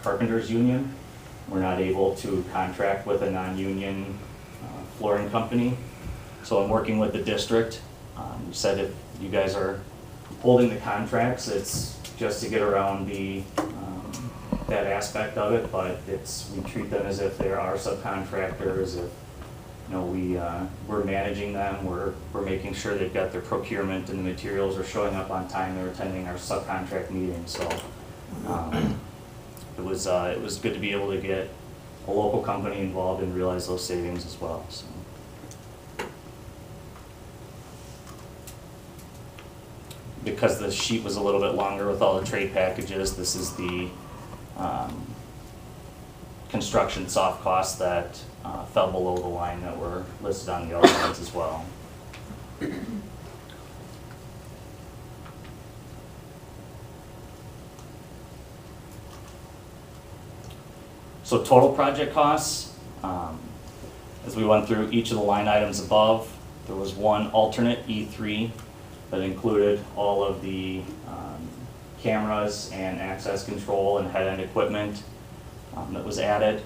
carpenters union. We're not able to contract with a non-union flooring company. So I'm working with the district. Said if you guys are holding the contracts, it's just to get around the that aspect of it, but we treat them as if they're our subcontractors. If we're managing them, we're making sure they've got their procurement and the materials are showing up on time. They're attending our subcontract meetings, so it was good to be able to get a local company involved and realize those savings as well. So. Because the sheet was a little bit longer with all the trade packages, this is the construction soft costs that fell below the line that were listed on the other lines as well. So total project costs, as we went through each of the line items above, there was one alternate E3 that included all of the cameras and access control and head-end equipment that was added.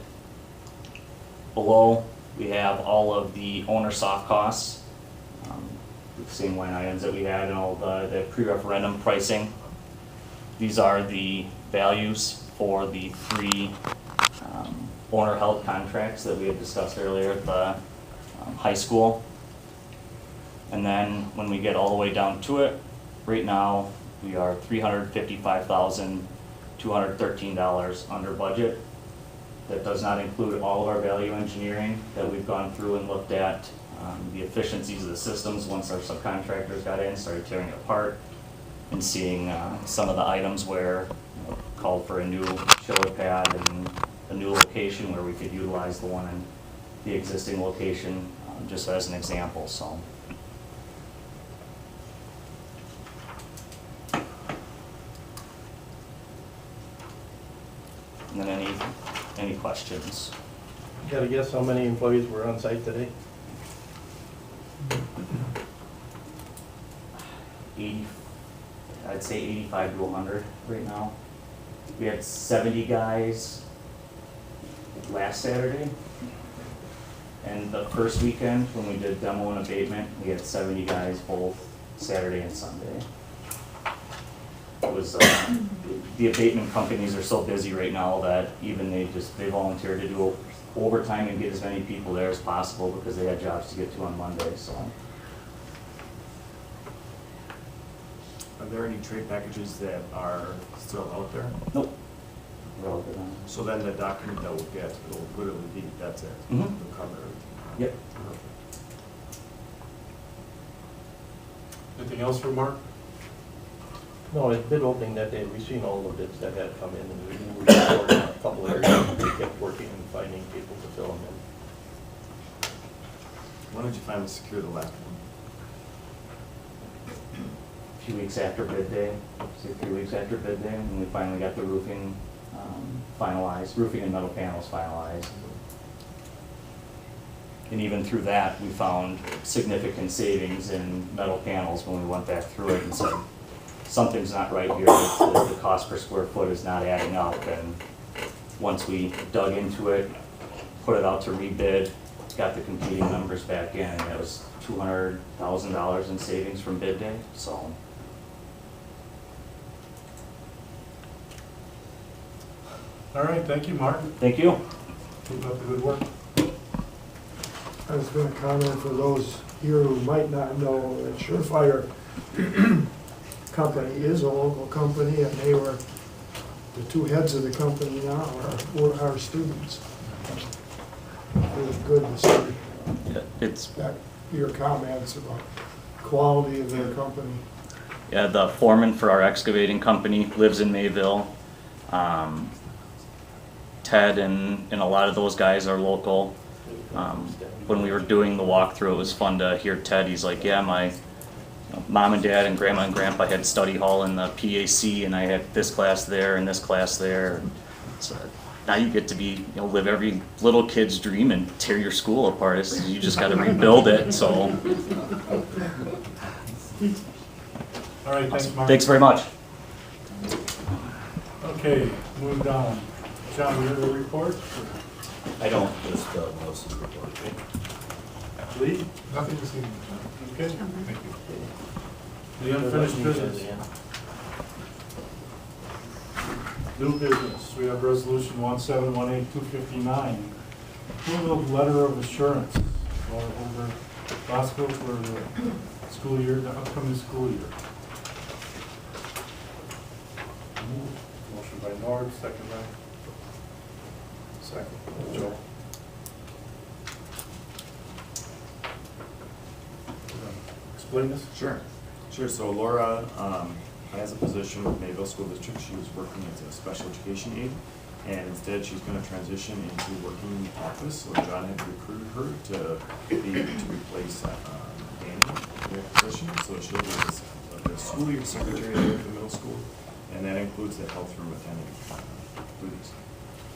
Below, we have all of the owner soft costs, the same line items that we had and all the pre-referendum pricing. These are the values for the three owner-held contracts that we had discussed earlier at the high school. And then when we get all the way down to it, right now we are $355,213 under budget. That does not include all of our value engineering that we've gone through and looked at the efficiencies of the systems once our subcontractors got in, started tearing it apart, and seeing some of the items where called for a new chiller pad and a new location where we could utilize the one in the existing location, just as an example. So. And then any questions? Got to guess how many employees were on site today? 80, I'd say 85 to 100 right now. We had 70 guys last Saturday, and the first weekend when we did demo and abatement, we had 70 guys both Saturday and Sunday. It was the abatement companies are so busy right now that even they volunteered to do overtime and get as many people there as possible because they had jobs to get to on Monday. So. Are there any trade packages that are still out there? Nope. We're all good on it. So then the document that we'll get will literally be, that's it. Mm-hmm. It'll cover everything. Yep. Anything else for Mark? No, at bid opening that day, we seen all the bids that had come in, and we moved forward in a couple areas. We kept working and finding people to fill them in. When did you finally secure the last one? A few weeks after bid day, say 3 weeks after bid day, when we finally got the roofing finalized, roofing and metal panels finalized. And even through that, we found significant savings in metal panels when we went back through it and said, something's not right here, the cost per square foot is not adding up. And once we dug into it, put it out to rebid, got the competing numbers back in, and it was $200,000 in savings from bid day, so. All right, thank you, Mark. Thank you. Keep up the good work. I was going to comment for those here who might not know that Surefire company is a local company, and they were the two heads of the company now were our students. It was good to see that your comments about quality of their company. Yeah, the foreman for our excavating company lives in Mayville. Ted and a lot of those guys are local. When we were doing the walkthrough, it was fun to hear Ted. He's like, yeah, my mom and dad and grandma and grandpa had study hall in the PAC, and I had this class there and this class there. So now you get to be, live every little kid's dream and tear your school apart. You just got to rebuild it. So. All right, thanks, Mark. Thanks very much. Okay, move down. John, you have a report? I don't, just Melissa's report. Lee? Nothing this evening, John. Okay. Thank you. The unfinished business. New business, we have resolution 1718259. Approval of letter of assurance over Bosco for the school year, the upcoming school year. Motion by Nord, second by? Second. Joe. Explain this? Sure. So Laura has a position with Mayville School District. She was working as a special education aide, and instead she's going to transition into working in the office. So John had recruited her to replace Danny in that position. So she'll be the school year secretary there at the middle school, and that includes the health room attendant duties.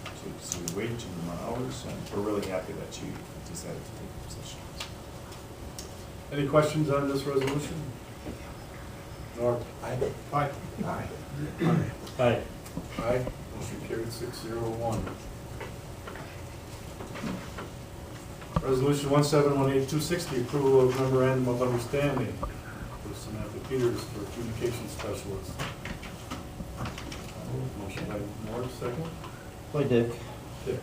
So you see the wage and the amount of hours, and we're really happy that she decided to take the position. Any questions on this resolution? Nor? Aye. Aye. Aye. Aye. Aye. Motion carried 601. Resolution 1718260, approval of memorandum of understanding with Samantha Peters for communication specialist. Motion by Nord, second. Hi, Dick. Dick.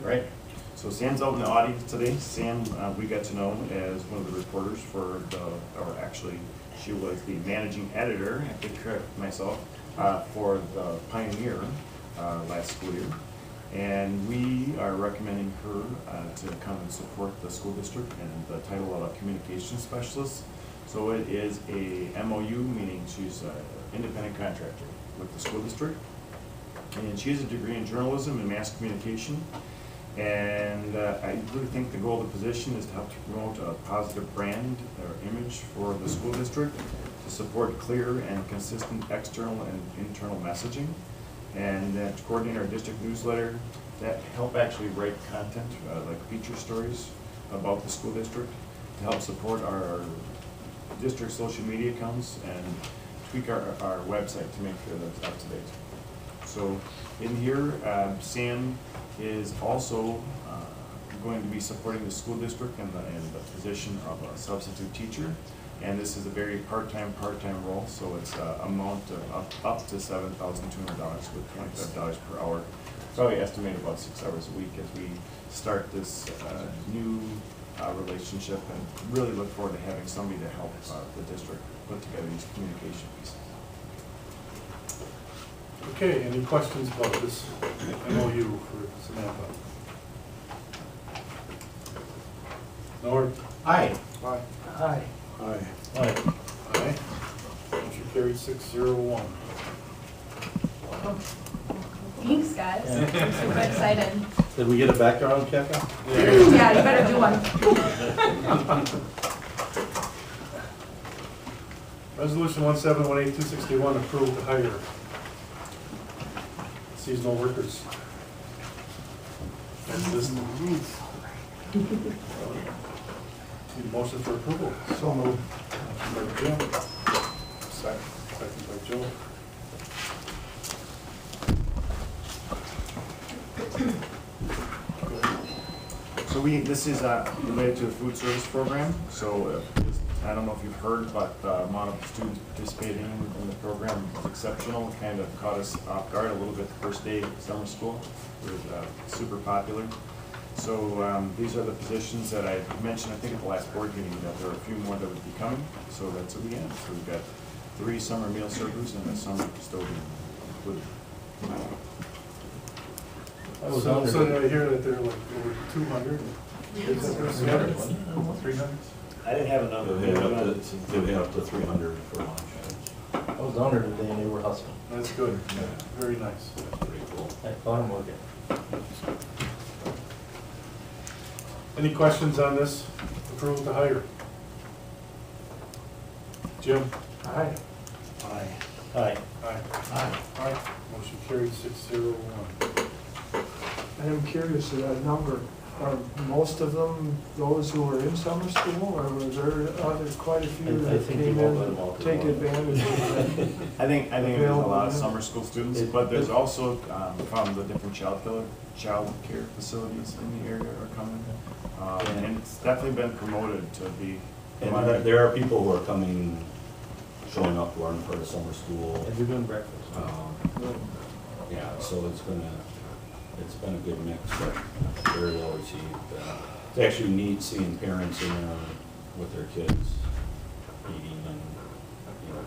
Right. So Sam's out in the audience today. Sam, we got to know as one of the reporters for or actually, she was the managing editor, I could correct myself, for the Pioneer last school year. And we are recommending her to come and support the school district in the title of a communication specialist. So it is a MOU, meaning she's an independent contractor with the school district. And she has a degree in journalism and mass communication. And I really think the goal of the position is to help to promote a positive brand or image for the school district, to support clear and consistent external and internal messaging, and to coordinate our district newsletter, that help actually write content like feature stories about the school district, to help support our district social media accounts, and tweak our website to make sure that's up to date. So in here, Sam is also going to be supporting the school district in the position of a substitute teacher. And this is a very part-time role, so it's amount of up to $7,200 with $25 per hour. Probably estimate about 6 hours a week as we start this new relationship, and really look forward to having somebody to help the district put together these communication pieces. Okay, any questions about this MOU for Samantha? Nord? Aye. Aye. Aye. Aye. Aye. Aye. Motion carried 601. Thanks, guys. I'm super excited. Did we get a background check out? Yeah, you better do one. Resolution 1718261, approved to hire seasonal workers. Need a motion for approval. So moved. Motion by Jim. Second by Joe. So this is related to a food service program. So I don't know if you've heard, but the amount of students participating in the program is exceptional. It kind of caught us off guard a little bit the first day of summer school. It was super popular. So these are the positions that I mentioned, I think at the last board meeting, that there are a few more that would be coming. So that's what we have. So we've got 3 summer meal servers and a summer custodian included. I was So honored. I hear that they're like over 200. Is that 300? 300? I didn't have another. They'll be up to 300 for lunch. I was honored today and they were hustling. That's good. Very nice. That's pretty cool. I thought I'm working. Any questions on this? Approval to hire? Jim? Aye. Aye. Aye. Aye. Aye. Motion carried 601. I am curious of that number. Are most of them those who were in summer school, or was there quite a few I that think came you in opened them to all to take one. advantage of I think there's a lot of Available, yeah. summer school students, It- but there's also, from the different child care facilities in the area are coming. And it's definitely been promoted to be. And there are people who are coming, showing up to learn for the summer school. And you're doing breakfast. Yeah, so it's been a good mix, but very well received. It's actually neat seeing parents in there with their kids eating and, you know,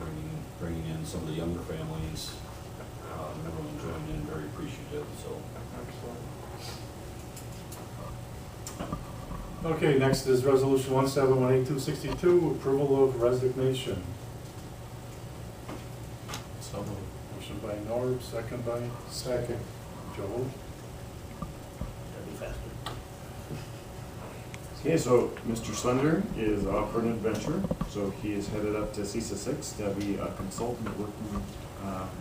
bringing in some of the younger families. Everyone joined in, very appreciative, so. Okay, next is resolution 1718262, approval of resignation. So Motion by Norb, second by Second. Joe. That'd be faster. Okay, so Mr. Slender is off for an adventure, so he is headed up to CISA 6 to be a consultant working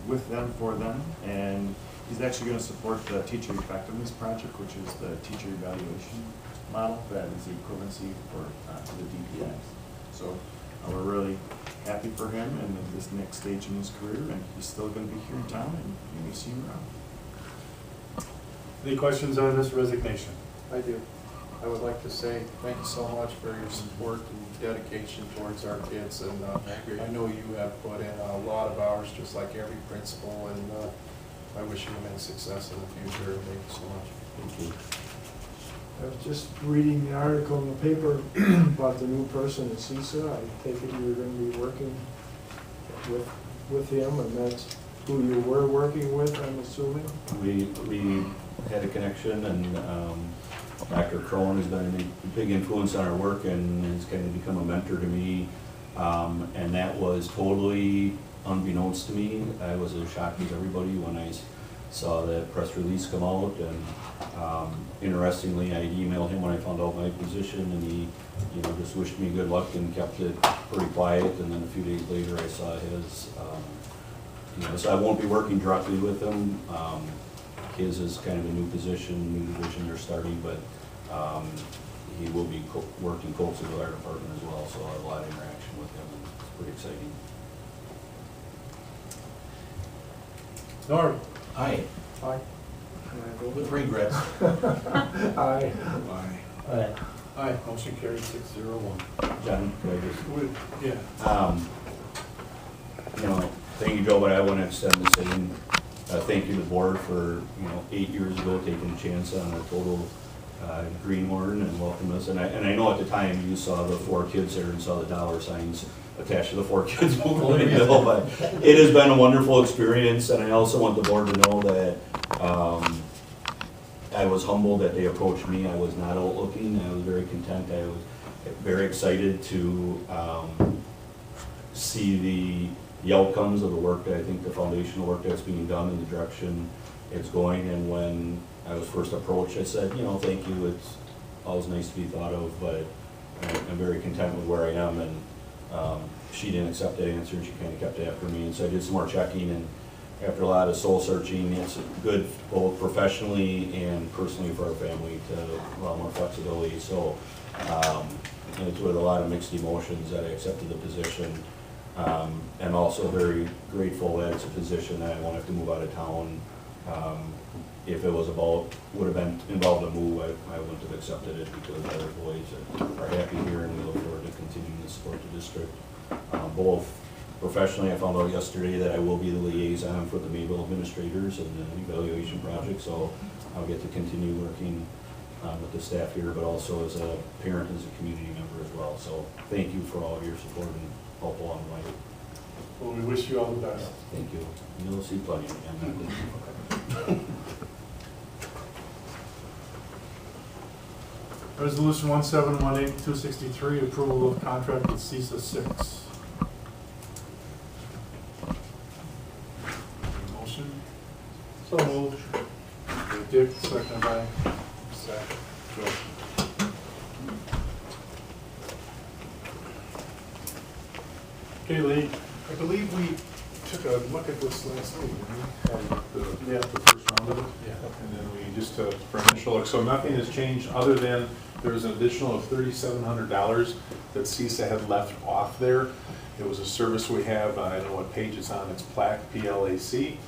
with them, for them, and he's actually gonna support the teacher effectiveness project, which is the teacher evaluation model that is the equivalency for the DPS. So we're really happy for him and in this next stage in his career, and he's still gonna be here in town, and you may see him around. Any questions on this resignation? I do. I would like to say thank you so much for your support and dedication towards our kids. And I know you have put in a lot of hours, just like every principal, and I wish you immense success in the future. Thank you so much. thank you. I was just reading the article in the paper about the new person at CISA. I take it you're gonna be working with him, and that's who you were working with, I'm assuming? We had a connection, and Dr. Crone has been a big influence on our work and has kind of become a mentor to me. And that was totally unbeknownst to me. I was as shocked as everybody when I saw that press release come out. And interestingly, I emailed him when I found out my position, and he, you know, just wished me good luck and kept it pretty quiet. And then a few days later, I saw his. You know, so I won't be working directly with him. His is kind of a new position, new division they're starting, but he will be working closely with our department as well, so I'll have a lot of interaction with him, and it's pretty exciting. Norb? Hi. Aye. With regrets. Aye. Aye. Aye. Motion carried 6-0-1. John, could I just? Yeah. You know, thank you, Joe, but I want to extend the same thank you to the board for, 8 years ago, taking a chance on a total greenhorn and welcome us. And I know at the time you saw the 4 kids there and saw the dollar signs attached to the 4 kids moving to Mayville, but it has been a wonderful experience. And I also want the board to know that I was humbled that they approached me. I was not out looking. I was very content. I was very excited to see the outcomes of the work that I think the foundational work that's being done in the direction it's going. And when I was first approached, I said, thank you. It's always nice to be thought of, but I'm very content with where I am. And she didn't accept that answer, and she kind of kept after me. And so I did some more checking, and after a lot of soul searching, it's good both professionally and personally for our family to allow more flexibility. So it's with a lot of mixed emotions that I accepted the position. I'm also very grateful that it's a position that I won't have to move out of town. If it would have been involved a move, I wouldn't have accepted it, because our employees are happy here, and we look forward to continuing to support the district. Both professionally, I found out yesterday that I will be the liaison for the Mayville administrators and the evaluation project, so I'll get to continue working with the staff here, but also as a parent, as a community member as well. So thank you for all of your support and help along the way. Well, we wish you all the best. Thank you. You'll see plenty of me. Resolution 1718263, approval of contract with CISA 6. Motion? So moved. Dick, second by Zach. Joe. Okay, Lee. I believe we took a look at this last week, didn't we? The first round of it. Yeah. And then we just for initial look. So nothing has changed other than there's an additional of $3,700 that CISA had left off there. It was a service we have, I don't know what page it's on, it's PLAC, P-L-A-C.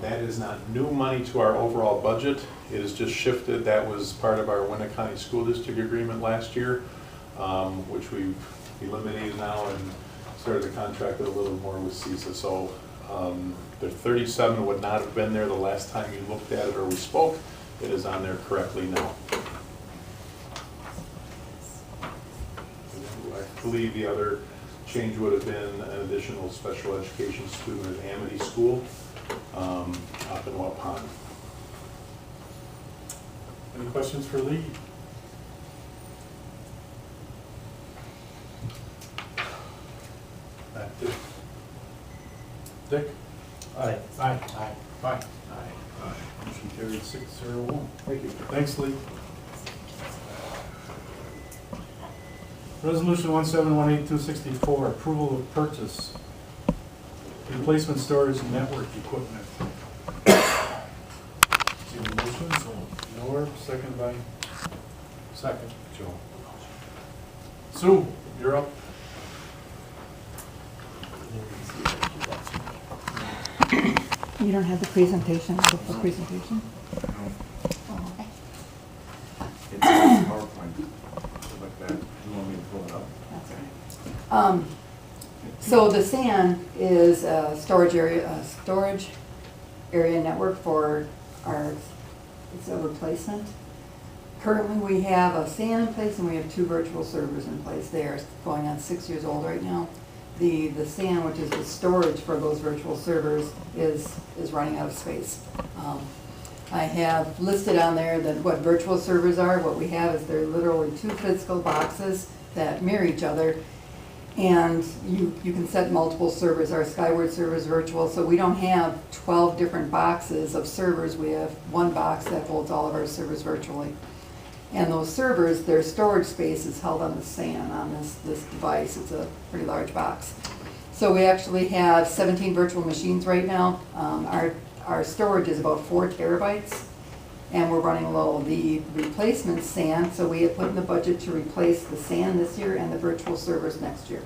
That is not new money to our overall budget. It is just shifted. That was part of our Winnebago County School District agreement last year, which we've eliminated now and started to contract it a little more with CISA. So the 37 would not have been there the last time you looked at it or we spoke. It is on there correctly now. I believe the other change would have been an additional special education student at Amity School up in Waupun. Any questions for Lee? Dick? Dick? Aye. Aye. Aye. Aye. Aye. Motion carried 6-0-1. Thank you. Thanks, Lee. Resolution 1718264, approval of purchase, replacement storage and network equipment. See the motion? So, Norm, second by? Second. Joe. Sue, you're up. You don't have the presentation, the full presentation? Oh, okay. It's a PowerPoint, like that. You want me to pull it up? That's all right. So the SAN is a storage area network for our, it's a replacement. Currently, we have a SAN in place and we have 2 virtual servers in place. They are going on 6 years old right now. The SAN, which is the storage for those virtual servers, is running out of space. I have listed on there that what virtual servers are. What we have is they're literally 2 physical boxes that mirror each other, and you can set multiple servers. Our Skyward server is virtual, so we don't have 12 different boxes of servers. We have 1 box that holds all of our servers virtually. And those servers, their storage space is held on the SAN, on this device. It's a pretty large box. So we actually have 17 virtual machines right now. Our storage is about 4 terabytes, and we're running low. The replacement SAN, so we have put in the budget to replace the SAN this year and the virtual servers next year.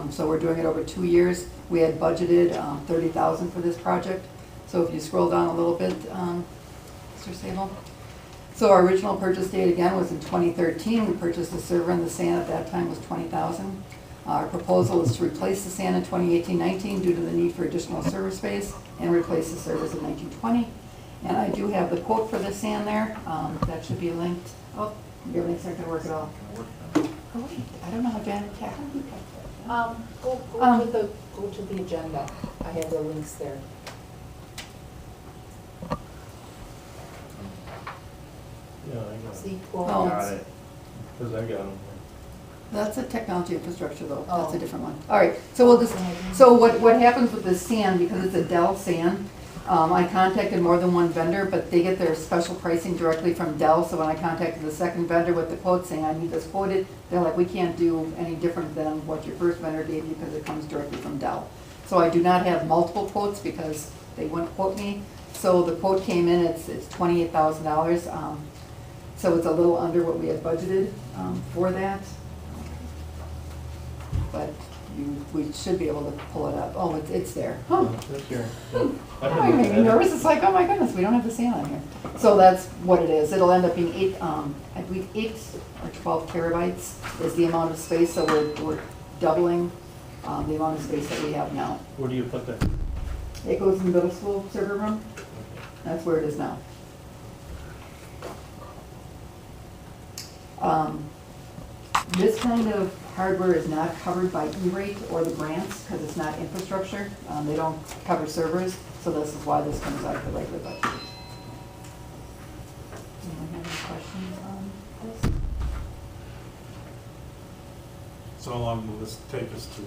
So we're doing it over 2 years. We had budgeted $30,000 for this project. So if you scroll down a little bit, Mr. Sable. So our original purchase date again was in 2013. We purchased the server and the SAN at that time was $20,000. Our proposal is to replace the SAN in 2018-19 due to the need for additional server space and replace the servers in 1920. And I do have the quote for the SAN there. That should be linked. Oh, your links aren't going to work at all. Oh wait, I don't know how Janet tackled it. Go to the agenda. I have the links there. Yeah, I got it. See quote. Oh. Got it. Because I got them. That's a technology infrastructure though, that's a different one. All right, so we'll just, so what happens with this SAN, because it's a Dell SAN, I contacted more than one vendor, but they get their special pricing directly from Dell, so when I contacted the second vendor with the quote saying I need this quoted, they're like, we can't do any different than what your first vendor gave you because it comes directly from Dell. So I do not have multiple quotes because they wouldn't quote me. So the quote came in, it's $28,000. So it's a little under what we had budgeted for that. But we should be able to pull it up. Oh, it's there. Huh. That's here. Oh, you made me nervous. It's like, oh my goodness, we don't have the SAN on here. So that's what it is. It'll end up being 8 or 12 terabytes is the amount of space. So we're doubling the amount of space that we have now. Where do you put that? It goes in the middle school server room. That's where it is now. This kind of hardware is not covered by E-rate or the grants because it's not infrastructure. They don't cover servers, so this is why this comes out of the regular budget. Anyone have any questions on this? So how long will this take us to?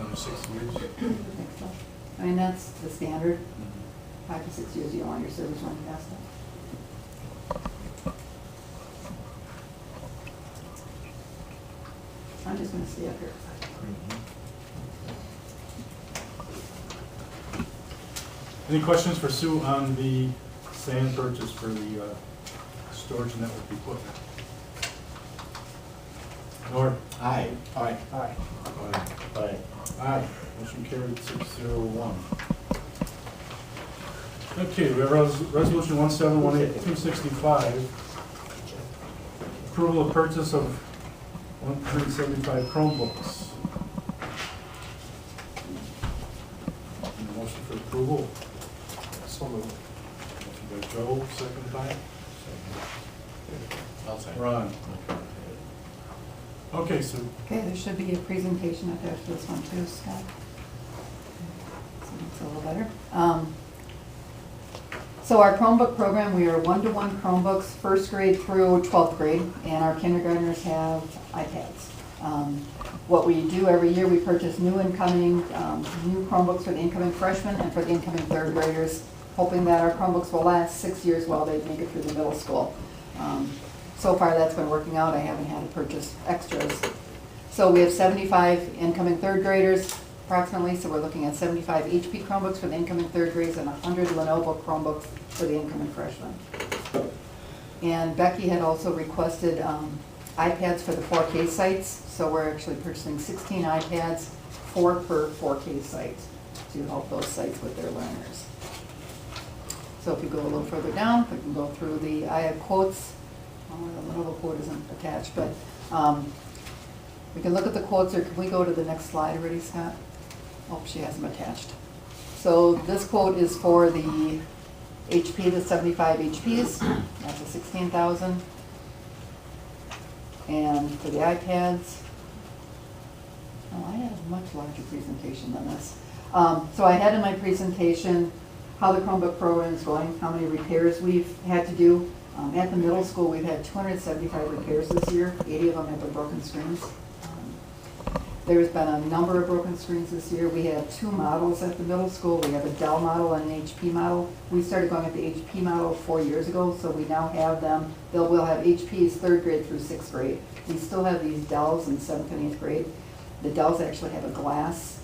Under 6 years? I think so. I mean, that's the standard. 5 to 6 years, you don't want your servers running fast enough. I'm just going to stay up here. Any questions for Sue on the sand purchase for the storage network equipment. Norm? Aye. Aye. Aye. Aye. Motion carried 601. Okay, we have resolution 1718265. Approval of purchase of 175 Chromebooks. Need a motion for approval. So moved. Motion by Joe, second by I'll say. Ron. Okay, so Okay, there should be a presentation attached to this one too, Scott. So it's a little better. So our Chromebook program, we are one-to-one Chromebooks, first grade through 12th grade, and our kindergartners have iPads. What we do every year, we purchase new Chromebooks for the incoming freshmen and for the incoming third graders, hoping that our Chromebooks will last 6 years while they make it through the middle school. So far, that's been working out. I haven't had to purchase extras. So we have 75 incoming third graders approximately, so we're looking at 75 HP Chromebooks for the incoming third graders and 100 Lenovo Chromebooks for the incoming freshmen. And Becky had also requested iPads for the 4K sites, so we're actually purchasing 16 iPads, 4 per 4K site, to help those sites with their learners. So if you go a little further down, we can go through I have quotes. The Lenovo quote isn't attached, but we can look at the quotes, or can we go to the next slide already, Scott? Oh, she has them attached. So this quote is for the HP, the 75 HPs, that's a 16,000. And for the iPads, oh, I had a much larger presentation than this. So I had in my presentation how the Chromebook program is going, how many repairs we've had to do. At the middle school, we've had 275 repairs this year. 80 of them have been broken screens. There's been a number of broken screens this year. We have 2 models at the middle school. We have a Dell model and an HP model. We started going with the HP model 4 years ago, so we now have them. We'll have HPs 3rd grade through 6th grade. We still have these Dells in 7th and 8th grade. The Dells actually have a glass.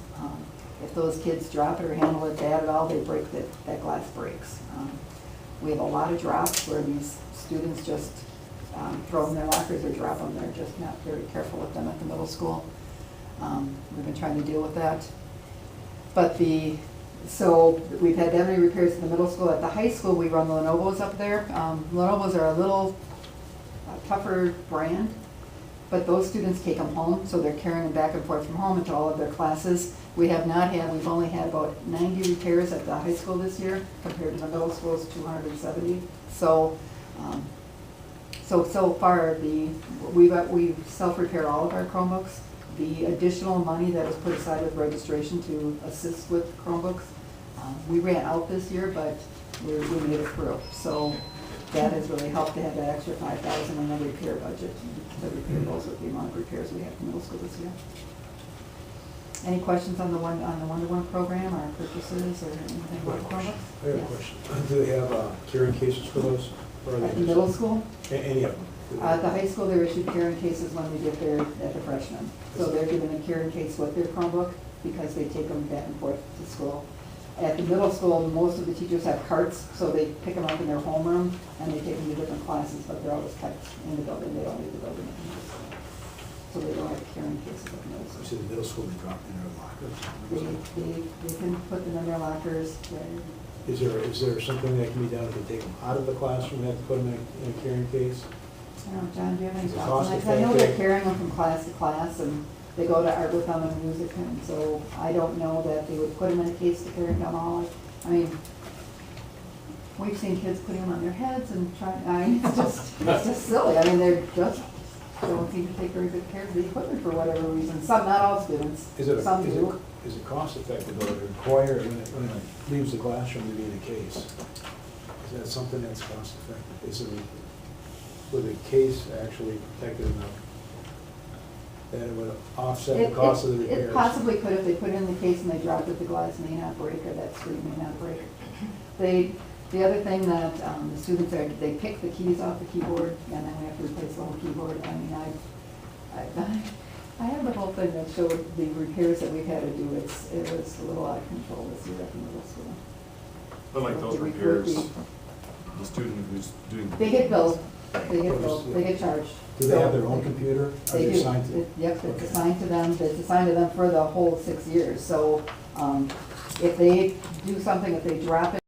If those kids drop it or handle it bad at all, they break that glass breaks. We have a lot of drops where these students just throw in their lockers or drop them. They're just not very careful with them at the middle school. We've been trying to deal with that. But so we've had that many repairs in the middle school. At the high school, we run the Lenovo's up there. Lenovo's are a little tougher brand, but those students take them home, so they're carrying them back and forth from home into all of their classes. We've only had about 90 repairs at the high school this year, compared to the middle school's 270. So far, we self-repair all of our Chromebooks. The additional money that was put aside with registration to assist with Chromebooks, we ran out this year, but we made it through. So that has really helped to have that extra $5,000 in the repair budget. The repair goes with the amount of repairs we have in middle school this year. Any questions on the one-to-one program or purchases or anything about Chromebooks? I have a question. Do they have carrying cases for those? At the middle school? Any of them? At the high school, they're issued carrying cases when we get there at the freshmen. So they're given a carrying case with their Chromebook because they take them back and forth to school. At the middle school, most of the teachers have carts, so they pick them up in their homeroom and they take them to different classes, but they're always kept in the building. They don't leave the building at the middle school. So they don't have carrying cases at the middle school. So the middle school, they drop in their lockers? They can put them in their lockers. Is there something that can be done if they take them out of the classroom, have to put them in a carrying case? I don't know, John, do you have any Is it thoughts on that? 'Cause I know they're carrying them from class to class, and they go to art with them and music, and so I don't know that they would put them in a case to carry down the hall. I mean, we've seen kids putting them on their heads and it's just silly. I mean, they're just don't seem to take very good care of the equipment for whatever reason. Some, not all students, some do. Is it cost effective or required when it leaves the classroom to be in a case? Is that something that's cost effective? Would the case actually protect it enough that it would offset the cost of the repairs? It possibly could if they put it in the case and they drop it, the glass may not break or that screen may not break. The other thing that the students are, they pick the keys off the keyboard and then we have to replace the whole keyboard. I mean, I have the whole thing that showed the repairs that we've had to do. It was a little out of control this year at the middle school. But like those repairs, the student who's doing. They get billed, they get charged. Do they have their own computer? Are They they do. assigned to? Yep, it's Okay. assigned to them, it's assigned to them for the whole 6 years. So if they do something, if they drop it